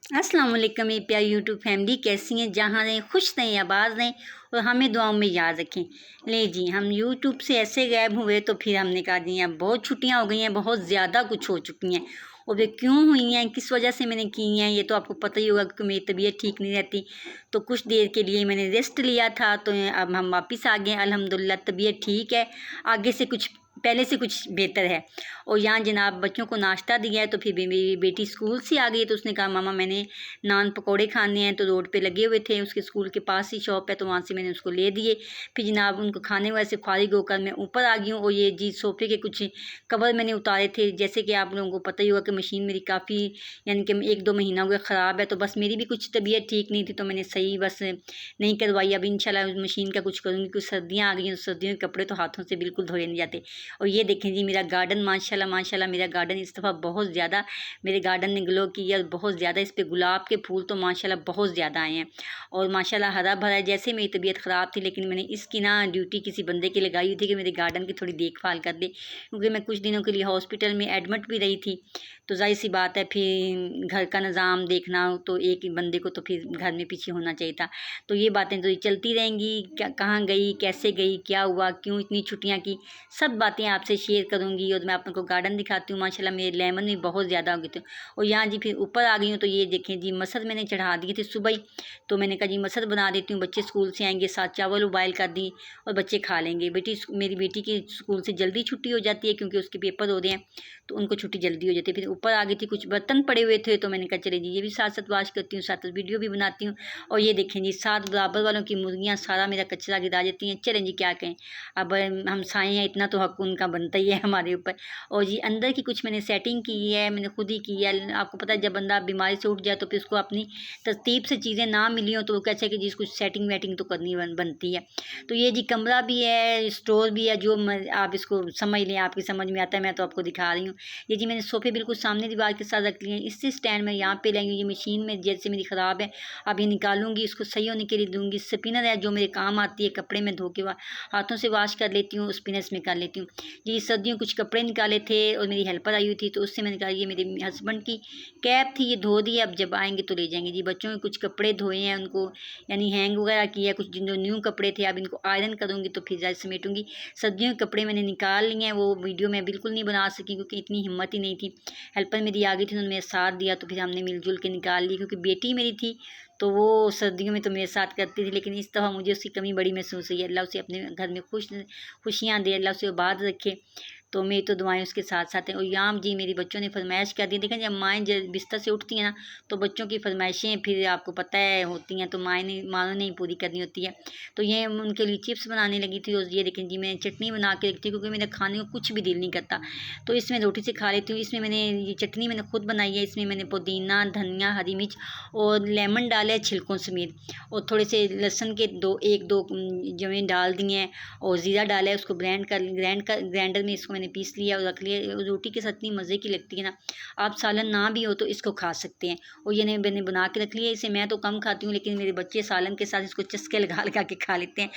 अस्सलाम वालेकुम मेरी प्यारी यूट्यूब फैमिली, कैसी हैं? जहाँ रहें खुश रहें, आबाद रहें और हमें दुआओं में याद रखें। ले जी, हम यूट्यूब से ऐसे गायब हुए तो फिर हमने कहा जी अब बहुत छुट्टियाँ हो गई हैं, बहुत ज़्यादा कुछ हो चुकी हैं। और वे क्यों हुई हैं, किस वजह से मैंने की हैं, ये तो आपको पता ही होगा क्योंकि मेरी तबीयत ठीक नहीं रहती। तो कुछ देर के लिए मैंने रेस्ट लिया था, तो अब हम वापस आ गए। अल्हम्दुलिल्लाह तबीयत ठीक है, आगे से कुछ पहले से कुछ बेहतर है। और यहाँ जनाब बच्चों को नाश्ता दिया है, तो फिर मेरी बेटी स्कूल से आ गई है, तो उसने कहा मामा मैंने नान पकौड़े खाने हैं। तो रोड पे लगे हुए थे, उसके स्कूल के पास ही शॉप है, तो वहाँ से मैंने उसको ले दिए। फिर जनाब उनको खाने वैसे फारिग होकर मैं ऊपर आ गई हूँ। और ये जी सोफ़े के कुछ कवर मैंने उतारे थे, जैसे कि आप लोगों को पता ही होगा कि मशीन मेरी काफ़ी यानी कि 1-2 महीना हो गया ख़राब है। तो बस मेरी भी कुछ तबीयत ठीक नहीं थी, तो मैंने सही बस नहीं करवाई। अब इंशाल्लाह मशीन का कुछ करूँगी, कुछ सर्दियाँ आ गई हैं, सर्दियों के कपड़े तो हाथों से बिल्कुल धोए नहीं जाते। और ये देखें जी मेरा गार्डन, माशाल्लाह माशाल्लाह मेरा गार्डन इस दफ़ा बहुत ज़्यादा मेरे गार्डन ने ग्लो किया। बहुत ज़्यादा इस पे गुलाब के फूल तो माशाल्लाह बहुत ज़्यादा आए हैं। और माशाल्लाह हरा भरा है। जैसे मेरी तबीयत ख़राब थी, लेकिन मैंने इसकी ना ड्यूटी किसी बंदे की लगाई हुई थी कि मेरे गार्डन की थोड़ी देखभाल कर दे, क्योंकि मैं कुछ दिनों के लिए हॉस्पिटल में एडमिट भी रही थी। तो ज़ाहिर सी बात है, फिर घर का निज़ाम देखना तो एक ही बंदे को तो फिर घर में पीछे होना चाहिए था। तो ये बातें तो चलती रहेंगी, क्या कहाँ गई, कैसे गई, क्या हुआ, क्यों इतनी छुट्टियाँ की, सब बातें आपसे शेयर करूँगी। और मैं आपको गार्डन दिखाती हूँ। माशाल्लाह मेरे लेमन भी बहुत ज़्यादा हो गए थे। और यहाँ जी फिर ऊपर आ गई हूँ, तो ये देखें जी मसर मैंने चढ़ा दिए थे सुबह ही। तो मैंने कहा जी मसर बना देती हूँ, बच्चे स्कूल से आएंगे, साथ चावल उबाइल कर दी और बच्चे खा लेंगे। मेरी बेटी की स्कूल से जल्दी छुट्टी हो जाती है, क्योंकि उसके पेपर हो रहे हैं, तो उनको छुट्टी जल्दी हो जाती है। फिर ऊपर आ गई थी, कुछ बर्तन पड़े हुए थे, तो मैंने कहा चले जी ये भी साथ साथ वाश करती हूँ, साथ साथ वीडियो भी बनाती हूँ। और ये देखें जी 7 बराबर वालों की मुर्गियाँ सारा मेरा कचरा गिरा देती हैं। चलें जी क्या कहें, अब हम साए हैं, इतना तो हक उनका बनता ही है हमारे ऊपर। और जी अंदर की कुछ मैंने सेटिंग की है, मैंने खुद ही की है। आपको पता है जब बंदा बीमारी से उठ जाए तो फिर उसको अपनी तरतीब से चीज़ें ना मिली हो, तो वो कहता है कि जी इसको सेटिंग वेटिंग तो करनी बनती है। तो ये जी कमरा भी है, स्टोर भी है, जो आप इसको समझ लें, आपकी समझ में आता है, मैं तो आपको दिखा रही हूँ। ये जी मैंने सोफ़े बिल्कुल सामने दीवार के साथ रख लिए हैं। इससे स्टैंड मैं यहाँ पे लाई हूँ। ये मशीन में जैसे मेरी ख़राब है, अब ये निकालूंगी, इसको सही होने के लिए दूंगी। स्पिनर है जो मेरे काम आती है, कपड़े में धो के हाथों से वाश कर लेती हूँ, स्पिनर में कर लेती हूँ। ये सर्दियों कुछ कपड़े निकाले थे और मेरी हेल्पर आई हुई थी, तो उससे मैंने कहा ये मेरे हस्बैंड की कैप थी, ये धो दी, अब जब आएंगे तो ले जाएंगे। जी बच्चों के कुछ कपड़े धोए हैं, उनको यानी हैंग वगैरह किया, कुछ जो न्यू कपड़े थे अब इनको आयरन करूँगी, तो फिर जाकर समेटूंगी। सर्दियों के कपड़े मैंने निकाल लिए हैं, वो वीडियो मैं बिल्कुल नहीं बना सकी क्योंकि इतनी हिम्मत ही नहीं थी। हेल्पर मेरी आ गई थी, उन्होंने मेरा साथ दिया, तो फिर हमने मिलजुल के निकाल ली। क्योंकि बेटी मेरी थी तो वो सर्दियों में तो मेरे साथ करती थी, लेकिन इस दफ़ा मुझे उसकी कमी बड़ी महसूस हुई है। अल्लाह उसे अपने घर में खुशियाँ दे, अल्लाह उसे आबाद रखे। तो मेरी तो दुआएं उसके साथ साथ हैं। और यहाँ जी मेरी बच्चों ने फरमाइश कर दी। देखें जब माएँ बिस्तर से उठती हैं ना, तो बच्चों की फरमाइशें फिर आपको पता है होती हैं, तो माँ ने ही पूरी करनी होती है। तो ये उनके लिए चिप्स बनाने लगी थी। और ये देखें जी मैं चटनी बना के रखती हूँ, क्योंकि मेरे खाने को कुछ भी दिल नहीं करता, तो इसमें रोटी से खा लेती हूँ। इसमें मैंने ये चटनी मैंने खुद बनाई है। इसमें मैंने पुदीना, धनिया, हरी मिर्च और लेमन डाले हैं छिलकों समेत, और थोड़े से लहसुन के 1-2 जवें डाल दिए हैं, और ज़ीरा डाला है, उसको ग्राइंडर में इसको मैंने पीस लिया और रख लिया। रोटी के साथ इतनी मज़े की लगती है ना, आप सालन ना भी हो तो इसको खा सकते हैं। और ये मैंने बना के रख लिया। इसे मैं तो कम खाती हूँ, लेकिन मेरे बच्चे सालन के साथ इसको चस्के लगा लगा के खा लेते हैं।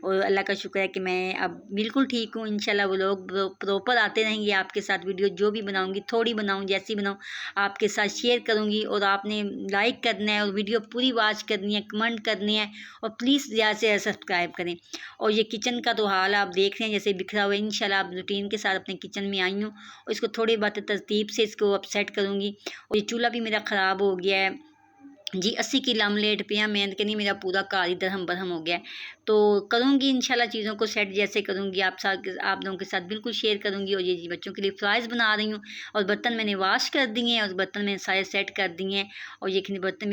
और अल्लाह का शुक्र है कि मैं अब बिल्कुल ठीक हूँ। इंशाल्लाह वो लोग प्रॉपर आते रहेंगे आपके साथ। वीडियो जो भी बनाऊँगी, थोड़ी बनाऊँ जैसी बनाऊँ, आपके साथ शेयर करूँगी। और आपने लाइक करना है और वीडियो पूरी वॉच करनी है, कमेंट करनी है, और प्लीज़ ज़्यादा से ज़्यादा सब्सक्राइब करें। और ये किचन का तो हाल आप देख रहे हैं जैसे बिखरा हुआ है। इंशाल्लाह आप रूटीन के साथ अपने किचन में आई हूँ, और इसको थोड़ी बात तरतीब से इसको अब सेट करूँगी। और ये चूल्हा भी मेरा ख़राब हो गया है जी, 80 की लमलेट पे मैं कहनी मेरा पूरा घर ही दरहम बरहम हो गया है। तो करूँगी इंशाल्लाह चीज़ों को सेट, जैसे करूँगी आप लोगों के साथ बिल्कुल शेयर करूँगी। और ये जी बच्चों के लिए फ्राइज़ बना रही हूँ, और बर्तन मैंने वॉश कर दिए हैं, और बर्तन मैंने सारे सेट कर दिए हैं। और ये बर्तन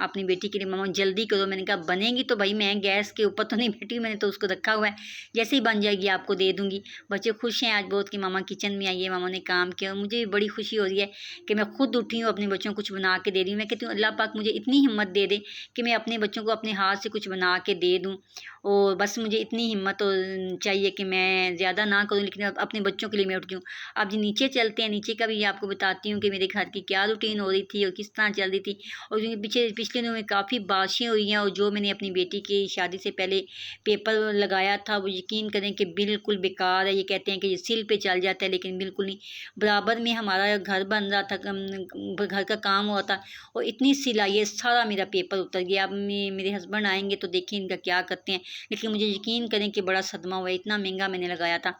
अपनी बेटी के लिए मामा जल्दी करो, मैंने कहा बनेंगी तो भाई मैं गैस के ऊपर तो नहीं बैठी हूँ, मैंने तो उसको रखा हुआ है, जैसे ही बन जाएगी आपको दे दूँगी। बच्चे खुश हैं आज बहुत कि मामा किचन में आई है, मामा ने काम किया। और मुझे भी बड़ी खुशी हो रही है कि मैं खुद उठी हूँ, अपने बच्चों को कुछ बना के दे रही हूँ। मैं कहती हूँ अल्लाह पाक मुझे मुझे इतनी हिम्मत दे दे कि मैं अपने बच्चों को अपने हाथ से कुछ बना के दे दूँ। और बस मुझे इतनी हिम्मत चाहिए कि मैं ज़्यादा ना करूँ, लेकिन अपने बच्चों के लिए मैं उठ जाऊँ। अब जी नीचे चलते हैं, नीचे का भी आपको बताती हूँ कि मेरे घर की क्या रूटीन हो रही थी और किस तरह चल रही थी। और जो पिछले दिनों में काफ़ी बारिशें हुई हैं, और जो मैंने अपनी बेटी की शादी से पहले पेपर लगाया था वो यकीन करें कि बिल्कुल बेकार है। ये कहते हैं कि ये सिल पे चल जाता है, लेकिन बिल्कुल नहीं। बराबर में हमारा घर बन रहा था, घर का काम हुआ था, और इतनी सिलाई है, सारा मेरा पेपर उतर गया। अब मेरे हस्बैंड आएंगे तो देखिए इनका क्या करते हैं। लेकिन मुझे यकीन करें कि बड़ा सदमा हुआ है, इतना महंगा मैंने लगाया था,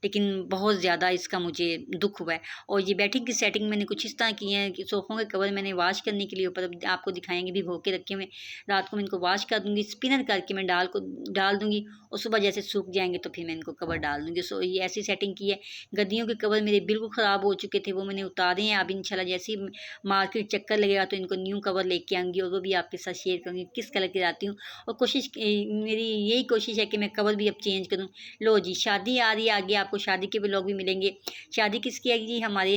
लेकिन बहुत ज़्यादा इसका मुझे दुख हुआ है। और ये बेडिंग की सेटिंग मैंने कुछ इस तरह की है कि सोफ़ों के कवर मैंने वॉश करने के लिए ऊपर आपको दिखाएंगे भी भो के रखे हुए। रात को मैं इनको वॉश कर दूँगी, स्पिनर करके मैं डाल दूँगी, और सुबह जैसे सूख जाएंगे तो फिर मैं इनको कवर डाल दूँगी। सो ये ऐसी सेटिंग की है। गद्दियों के कवर मेरे बिल्कुल ख़राब हो चुके थे, वो मैंने उतारे हैं। अब इंशाल्लाह जैसे ही मार्केट चक्कर लगेगा तो इनको न्यू कवर लेके आऊँगी, और वो भी आपके साथ शेयर करूँगी किस कलर की लाती हूँ। और मेरी यही कोशिश है कि मैं कवर भी अब चेंज करूँ। लो जी, शादी आ रही है, आगे आपको शादी के व्लॉग भी मिलेंगे। शादी किसकी है जी? हमारे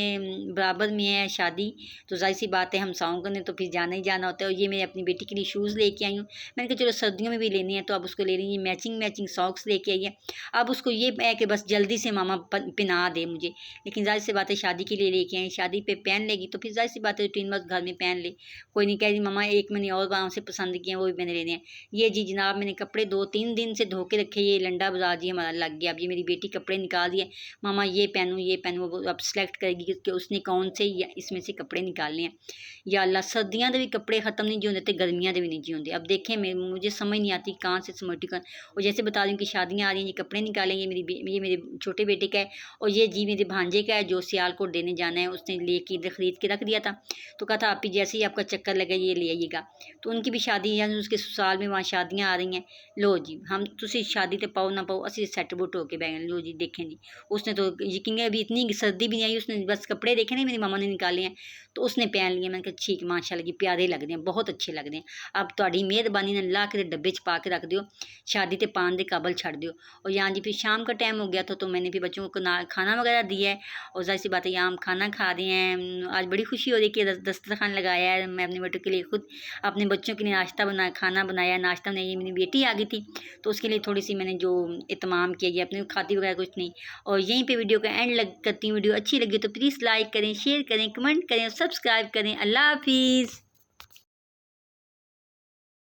बराबर में है शादी, तो ज़ाहिर सी बात है हमसाओं ने तो फिर जाना ही जाना होता है। और ये मैं अपनी बेटी के लिए शूज़ लेके आई हूँ। मैंने कहा चलो सर्दियों में भी लेनी है तो अब उसको ले रही हूँ। मैचिंग सॉक्स लेके आई है। अब उसको ये है कि बस जल्दी से मामा पहना दे मुझे, लेकिन ज़ाहिर सी बात है शादी के लिए लेके आई, शादी पे पहन लेगी तो फिर ज़ाहिर सी बात है रूटीन बस घर में पहन ले। कोई नहीं कह रही मम्मा एक मैंने और वहाँ से पसंद किए हैं वो भी मैंने लेने हैं। ये जी जनाब मैंने कपड़े 2-3 दिन से धो के रखे, ये लंडा बाजार जी हमारा लग गया। अब ये मेरी बेटी कपड़े निकाल दिए, मामा ये पहनूँ, वो अब सेलेक्ट करेगी कि उसने कौन से इसमें से कपड़े निकालने हैं। या अल्लाह, सर्दियाँ के भी कपड़े ख़त्म नहीं जी होंदे ते गर्मियाँ के भी नहीं जी होंदे। अब देखें मुझे समझ नहीं आती कहाँ से समर्टी कर। और जैसे बता रही हूँ कि शादियाँ आ रही हैं, ये कपड़े निकालेंगे। ये मेरे छोटे बेटे का है, और ये जी मेरे भांजे का है जो सियालकोट देने जाना है। उसने लेके इधर ख़रीद के रख दिया था, तो कहा था आप ही जैसे ही आपका चक्कर लगे ये ले आइएगा। तो उनकी भी शादी यानी उसके ससुराल में वहाँ शादियाँ आ रही हैं। लो जी, हम तुसी शादी ते पाओ ना पाओ असी सैट बुट होके बैठ गए। लो जी देखें जी, उसने तो यकीन है अभी इतनी सर्दी भी नहीं आई, उसने बस कपड़े देखे नहीं मेरी मामा ने निकाले हैं तो उसने पहन लिए। मैंने कहा ठीक माशाल्लाह जी, प्यारे लग रहे हैं, बहुत अच्छे लग रहे हैं। अब तुहाडी मेहरबानी ने ला के डब्बे च पा के रख दियो, शादी ते पान दे काबल छड़ दियो। और यहाँ जी फिर शाम का टाइम हो गया था, तो मैंने फिर बच्चों को खाना वगैरह दिया है। और ज़ाहिर सी बात है यहाँ हम खाना खा रहे हैं। आज बड़ी खुशी हो रही है कि दस्तरखान लगाया है। मैं अपने बेटों के लिए खुद अपने बच्चों के लिए खाना बनाया, नाश्ता बनाया। मेरी बेटी आ गई थी तो उसके लिए थोड़ी सी मैंने जो इत्माम किया गया, अपने खाती वगैरह कुछ नहीं। और यहीं पे वीडियो का एंड करती हूँ। वीडियो अच्छी लगी तो प्लीज़ लाइक करें, शेयर करें, कमेंट करें, सब्सक्राइब करें। अल्लाह हाफिज़।